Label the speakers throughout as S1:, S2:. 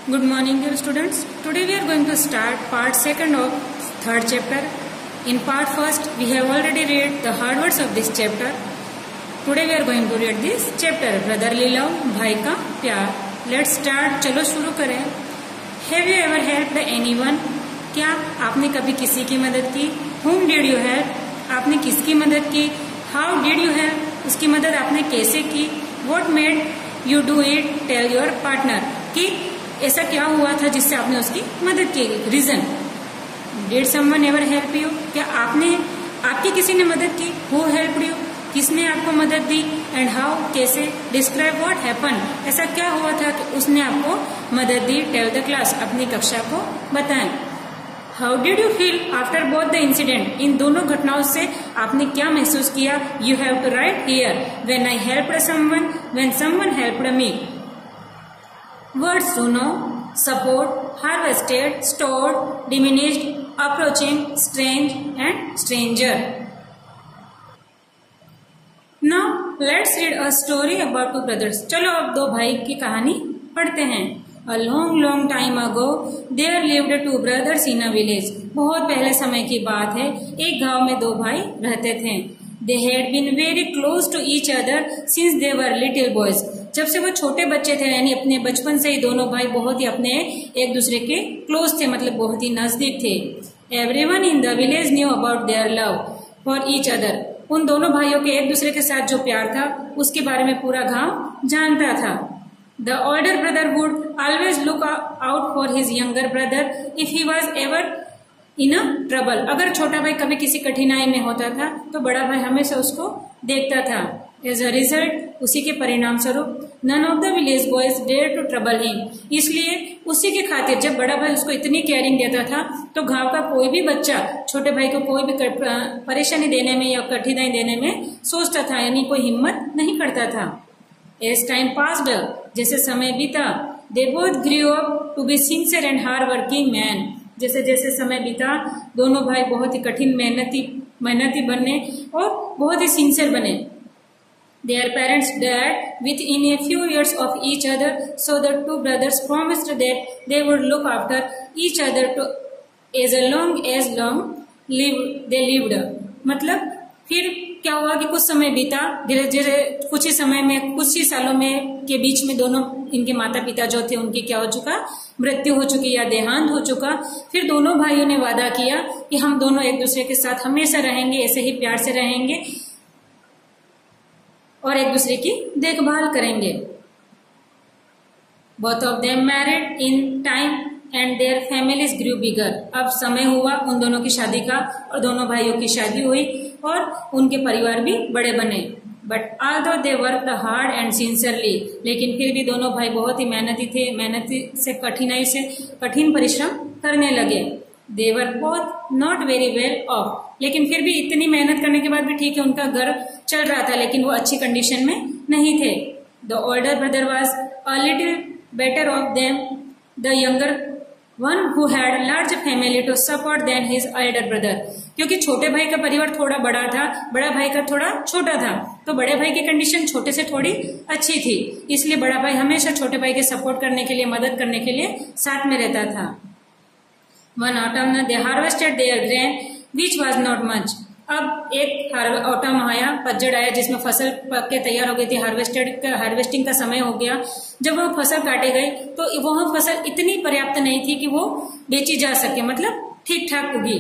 S1: Good morning, dear students. Today we are going to start part second of third chapter. In part first, we have already read the hard words of this chapter. Today we are going to read this chapter, brotherly love, भाई का प्यार. Let's start. चलो शुरू करें. Have you ever helped anyone? क्या आपने कभी किसी की मदद की? Whom did you help? आपने किसकी मदद की? How did you help? उसकी मदद आपने कैसे की? What made you do it? Tell your partner. कि ऐसा क्या हुआ था जिससे आपने उसकी मदद की? Reason. Did someone ever help you? क्या आपकी किसी ने मदद की? Who helped you? किसने आपको मदद दी? And how? कैसे? Describe what happen? ऐसा क्या हुआ था कि उसने आपको मदद दी? Tell the class. अपनी कक्षा को बताएं. How did you feel after both the incident? इन दोनों घटनाओं से आपने क्या महसूस किया? You have to write here. When I helped someone, when someone helped me. Words to know: support, harvested, stored, diminished, approaching, strange and stranger. Now let's read a story about two brothers. चलो अब दो भाई की कहानी पढ़ते हैं. A long time ago there lived two brothers in a village. बहुत पहले समय की बात है. एक गांव में दो भाई रहते थे. They had been very close to each other since they were little boys. जब से वो छोटे बच्चे थे, यानी अपने बचपन से ही दोनों भाई बहुत ही अपने एक दूसरे के क्लोज थे, मतलब बहुत ही नजदीक थे. Everyone in the village knew about their love for each other. उन दोनों भाइयों के एक दूसरे के साथ जो प्यार था उसके बारे में पूरा गांव जानता था. The older brother would always look out for his younger brother if he was ever in a trouble. अगर छोटा भाई कभी किसी कठिनाई में होता था तो बड़ा भाई हमेशा उसको देखता था. As a result, उसी के परिणाम स्वरूप none of the village boys dared to trouble him. इसलिए उसी के खातिर जब बड़ा भाई उसको इतनी केयरिंग देता था तो गांव का कोई भी बच्चा छोटे भाई को कोई भी परेशानी देने में या कठिनाई देने में सोचता था, यानी कोई हिम्मत नहीं करता था. As time passed, जैसे समय बीता, they both grew up to be sincere and hard working men. जैसे जैसे समय बीता दोनों भाई बहुत ही कठिन मेहनती बनने और बहुत ही सिंसियर बने. Their parents died within a few years of each other, so the two brothers promised that they would look after each other as long they lived. मतलब फिर क्या हुआ कि कुछ समय बीता, धीरे धीरे कुछ ही सालों में के बीच में दोनों इनके माता पिता जो थे उनकी क्या हो चुका, मृत्यु हो चुकी या देहांत हो चुका. फिर दोनों भाइयों ने वादा किया कि हम दोनों एक दूसरे के साथ हमेशा रहेंगे, ऐसे ही प्यार से रहेंगे और एक दूसरे की देखभाल करेंगे. Both of them married in time and their families grew bigger. अब समय हुआ उन दोनों की शादी का और दोनों भाइयों की शादी हुई और उनके परिवार भी बड़े बने. But although they worked hard and sincerely, लेकिन फिर भी दोनों भाई बहुत ही मेहनती थे, कठिन परिश्रम करने लगे. They were both not very well off. लेकिन फिर भी इतनी मेहनत करने के बाद भी ठीक है उनका घर चल रहा था, लेकिन वो अच्छी कंडीशन में नहीं थे. The older brother was a little better off than the younger one who had a large family to support than his elder brother. क्योंकि छोटे भाई का परिवार थोड़ा बड़ा था, बड़ा भाई का थोड़ा छोटा था, तो बड़े भाई की कंडीशन छोटे से थोड़ी अच्छी थी. इसलिए बड़ा भाई हमेशा छोटे भाई के सपोर्ट करने के लिए, मदद करने के लिए साथ में रहता था. One autumn they harvested their grain, which was not much. अब एक ऑटम आया, पतझड़ आया, जिसमें फसल पक के तैयार हो गई थी. हार्वेस्टिंग का समय हो गया. जब वो फसल काटे गए तो वह फसल इतनी पर्याप्त नहीं थी कि वो बेची जा सके, मतलब ठीक ठाक उगी.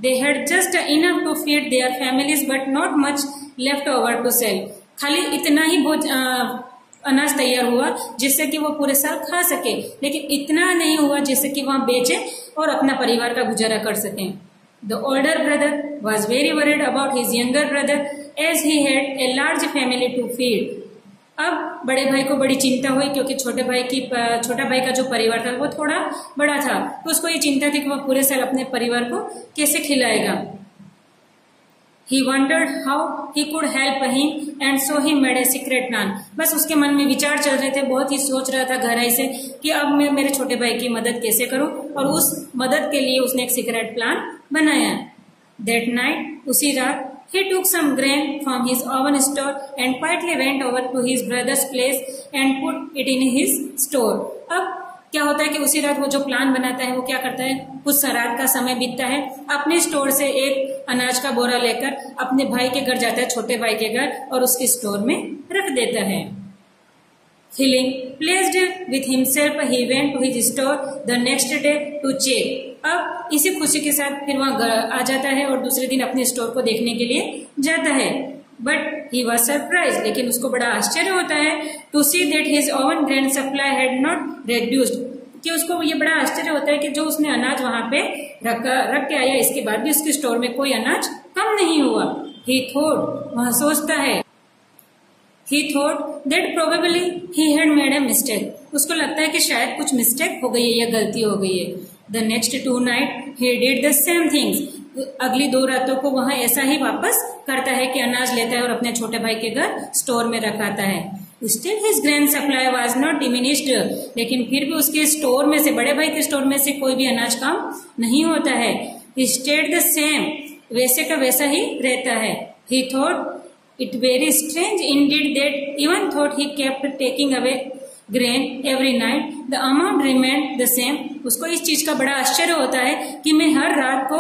S1: They had just enough to feed their families, but not much left over to sell. खाली इतना ही अनाज तैयार हुआ जिससे कि वो पूरे साल खा सके, लेकिन इतना नहीं हुआ जिससे कि वह बेचे और अपना परिवार का गुजारा कर सके. The older brother was very worried about his younger brother as he had a large family to feed. अब बड़े भाई को बड़ी चिंता हुई क्योंकि छोटा भाई का जो परिवार था वो थोड़ा बड़ा था, तो उसको ये चिंता थी कि वह पूरे साल अपने परिवार को कैसे खिलाएगा. He wondered how he could help him and so he made a secret plan. बस उसके मन में विचार चल रहे थे, बहुत ही सोच रहा था गहराई से कि अब मैं मेरे छोटे भाई की मदद कैसे करूं, और उस मदद के लिए उसने एक सीक्रेट प्लान बनाया. That night, उसी रात, he took some grain from his oven store and quietly went over to his brother's place and put it in his store. अब क्या होता है कि उसी रात वो जो प्लान बनाता है वो क्या करता है, कुछ रात का समय बीतता है, अपने स्टोर से एक अनाज का बोरा लेकर अपने भाई के घर जाता है, छोटे भाई के घर, और उसके स्टोर में रख देता है। Feeling pleased with himself, he went to his store the next day to check. अब इसी खुशी के साथ फिर वहां आ जाता है और दूसरे दिन अपने स्टोर को देखने के लिए जाता है। बट ही वॉज सरप्राइज, लेकिन उसको बड़ा आश्चर्य होता है to see that his own grain supply had not reduced, कि उसको ये बड़ा आश्चर्य होता है कि जो उसने अनाज वहां पे रख के आया, इसके बाद भी उसके स्टोर में कोई अनाज कम नहीं हुआ। ही थॉट, वहां सोचता है, He thought that probably he had made a mistake. उसको लगता है कि शायद कुछ मिस्टेक हो गई है या गलती हो गई है। The next 2 nights he did the same things. अगली 2 रातों को वह ऐसा ही वापस करता है कि अनाज लेता है और अपने छोटे भाई के घर स्टोर में रखाता है। Still his grain supply was not diminished. लेकिन फिर भी उसके स्टोर में से, बड़े भाई के स्टोर में से कोई भी अनाज कम नहीं होता है। He stayed the same. वैसे का वैसा ही रहता है। He thought it very strange indeed that even thought he kept taking away grain every night, the amount remained the same. उसको इस चीज का बड़ा आश्चर्य होता है कि मैं हर रात को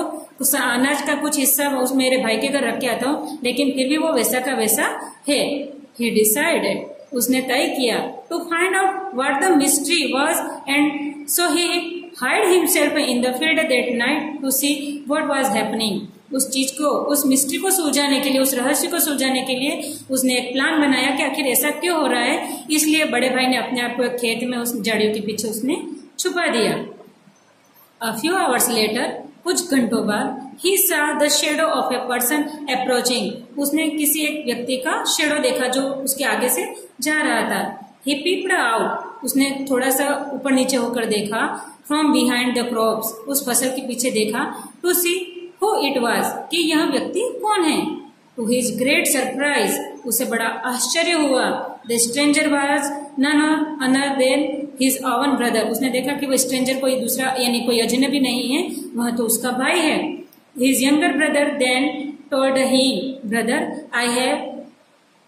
S1: अनाज का कुछ हिस्सा उस मेरे भाई के घर रख के आता हूँ, लेकिन फिर भी वो वैसा का वैसा है। He decided, उसने तय किया, to find out what the mystery was, and so he hid himself in the field that night to see what was happening. उस चीज को, उस मिस्ट्री को सुलझाने के लिए, उस रहस्य को सुलझाने के लिए उसने एक प्लान बनाया कि आखिर ऐसा क्यों हो रहा है। इसलिए बड़े भाई ने अपने आप को एक खेत में उस झाड़ियों के पीछे उसने छुपा दिया। A few hours later, कुछ घंटों बाद, he saw the shadow of a person approaching. उसने किसी एक व्यक्ति का शेडो देखा जो उसके आगे से जा रहा था। He peeped out. उसने थोड़ा सा ऊपर नीचे होकर देखा। From behind the crops. उस फसल के पीछे देखा। To see who it was, कि यह व्यक्ति कौन है। To his great surprise, उसे बड़ा आश्चर्य हुआ। The stranger was none other than his own brother. उसने देखा कि वो स्ट्रेंजर कोई दूसरा यानी कोई अजनबी नहीं है, वह तो उसका भाई है। His younger brother then told him, brother, I have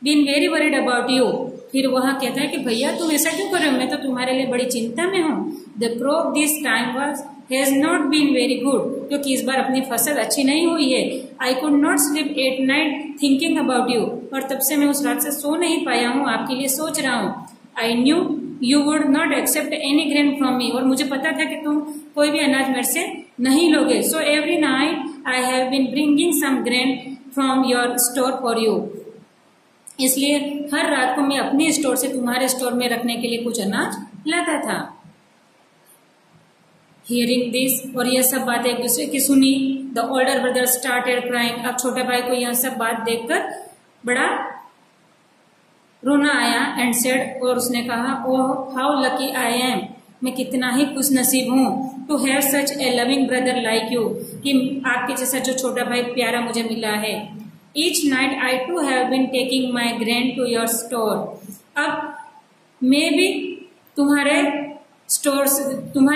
S1: been very worried about you. फिर वह कहता है कि भैया तुम ऐसा क्यों कर रहे हो, मैं तो तुम्हारे लिए बड़ी चिंता में हूँ। The crop this time has not been very good, क्योंकि इस बार अपनी फसल अच्छी नहीं हुई है। I could not sleep at night thinking about you, और तब से मैं उस रात से सो नहीं पाया हूँ, आपके लिए सोच रहा हूँ। I knew you would not accept any grain from me, और मुझे पता था कि तुम कोई भी अनाज मेरे से नहीं लोगे। So every night I have been bringing some grain from your store for you. इसलिए हर रात को मैं अपने स्टोर से तुम्हारे स्टोर में रखने के लिए कुछ अनाज लाता था। Hearing this, और यह सब बातें एक दूसरे की सुनी। The older brother started crying. अब छोटे भाई को यह सब बात देखकर बड़ा रोना आया। And said, और उसने कहा, Oh how lucky I am. मैं कितना ही खुश नसीब हूँ। To have such a loving brother like you, कि आपके जैसा जो छोटा भाई प्यारा मुझे मिला है। Each night I too have been taking my grain to your store. अब मैं भी तुम्हारे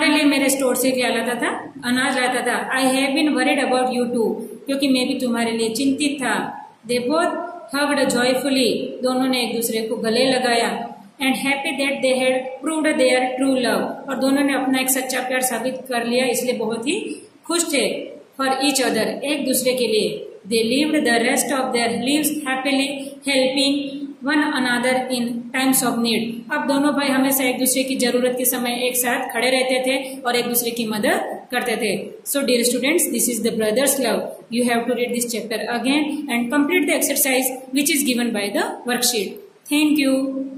S1: लिए मेरे स्टोर से क्या लाता था, अनाज लाता था। I have been worried about you too, क्योंकि मैं भी तुम्हारे लिए चिंतित था। They both hugged joyfully. दोनों ने एक दूसरे को गले लगाया। And happy that they had proved their true love. और दोनों ने अपना एक सच्चा प्यार साबित कर लिया, इसलिए बहुत ही खुश थे। For each other, एक दूसरे के लिए। They lived the rest of their lives happily, helping one another in times of need. अब दोनों भाई हमेशा एक दूसरे की जरूरत के समय एक साथ खड़े रहते थे और एक दूसरे की मदद करते थे। So dear students, this is the brother's love. You have to read this chapter again and complete the exercise which is given by the worksheet. Thank you.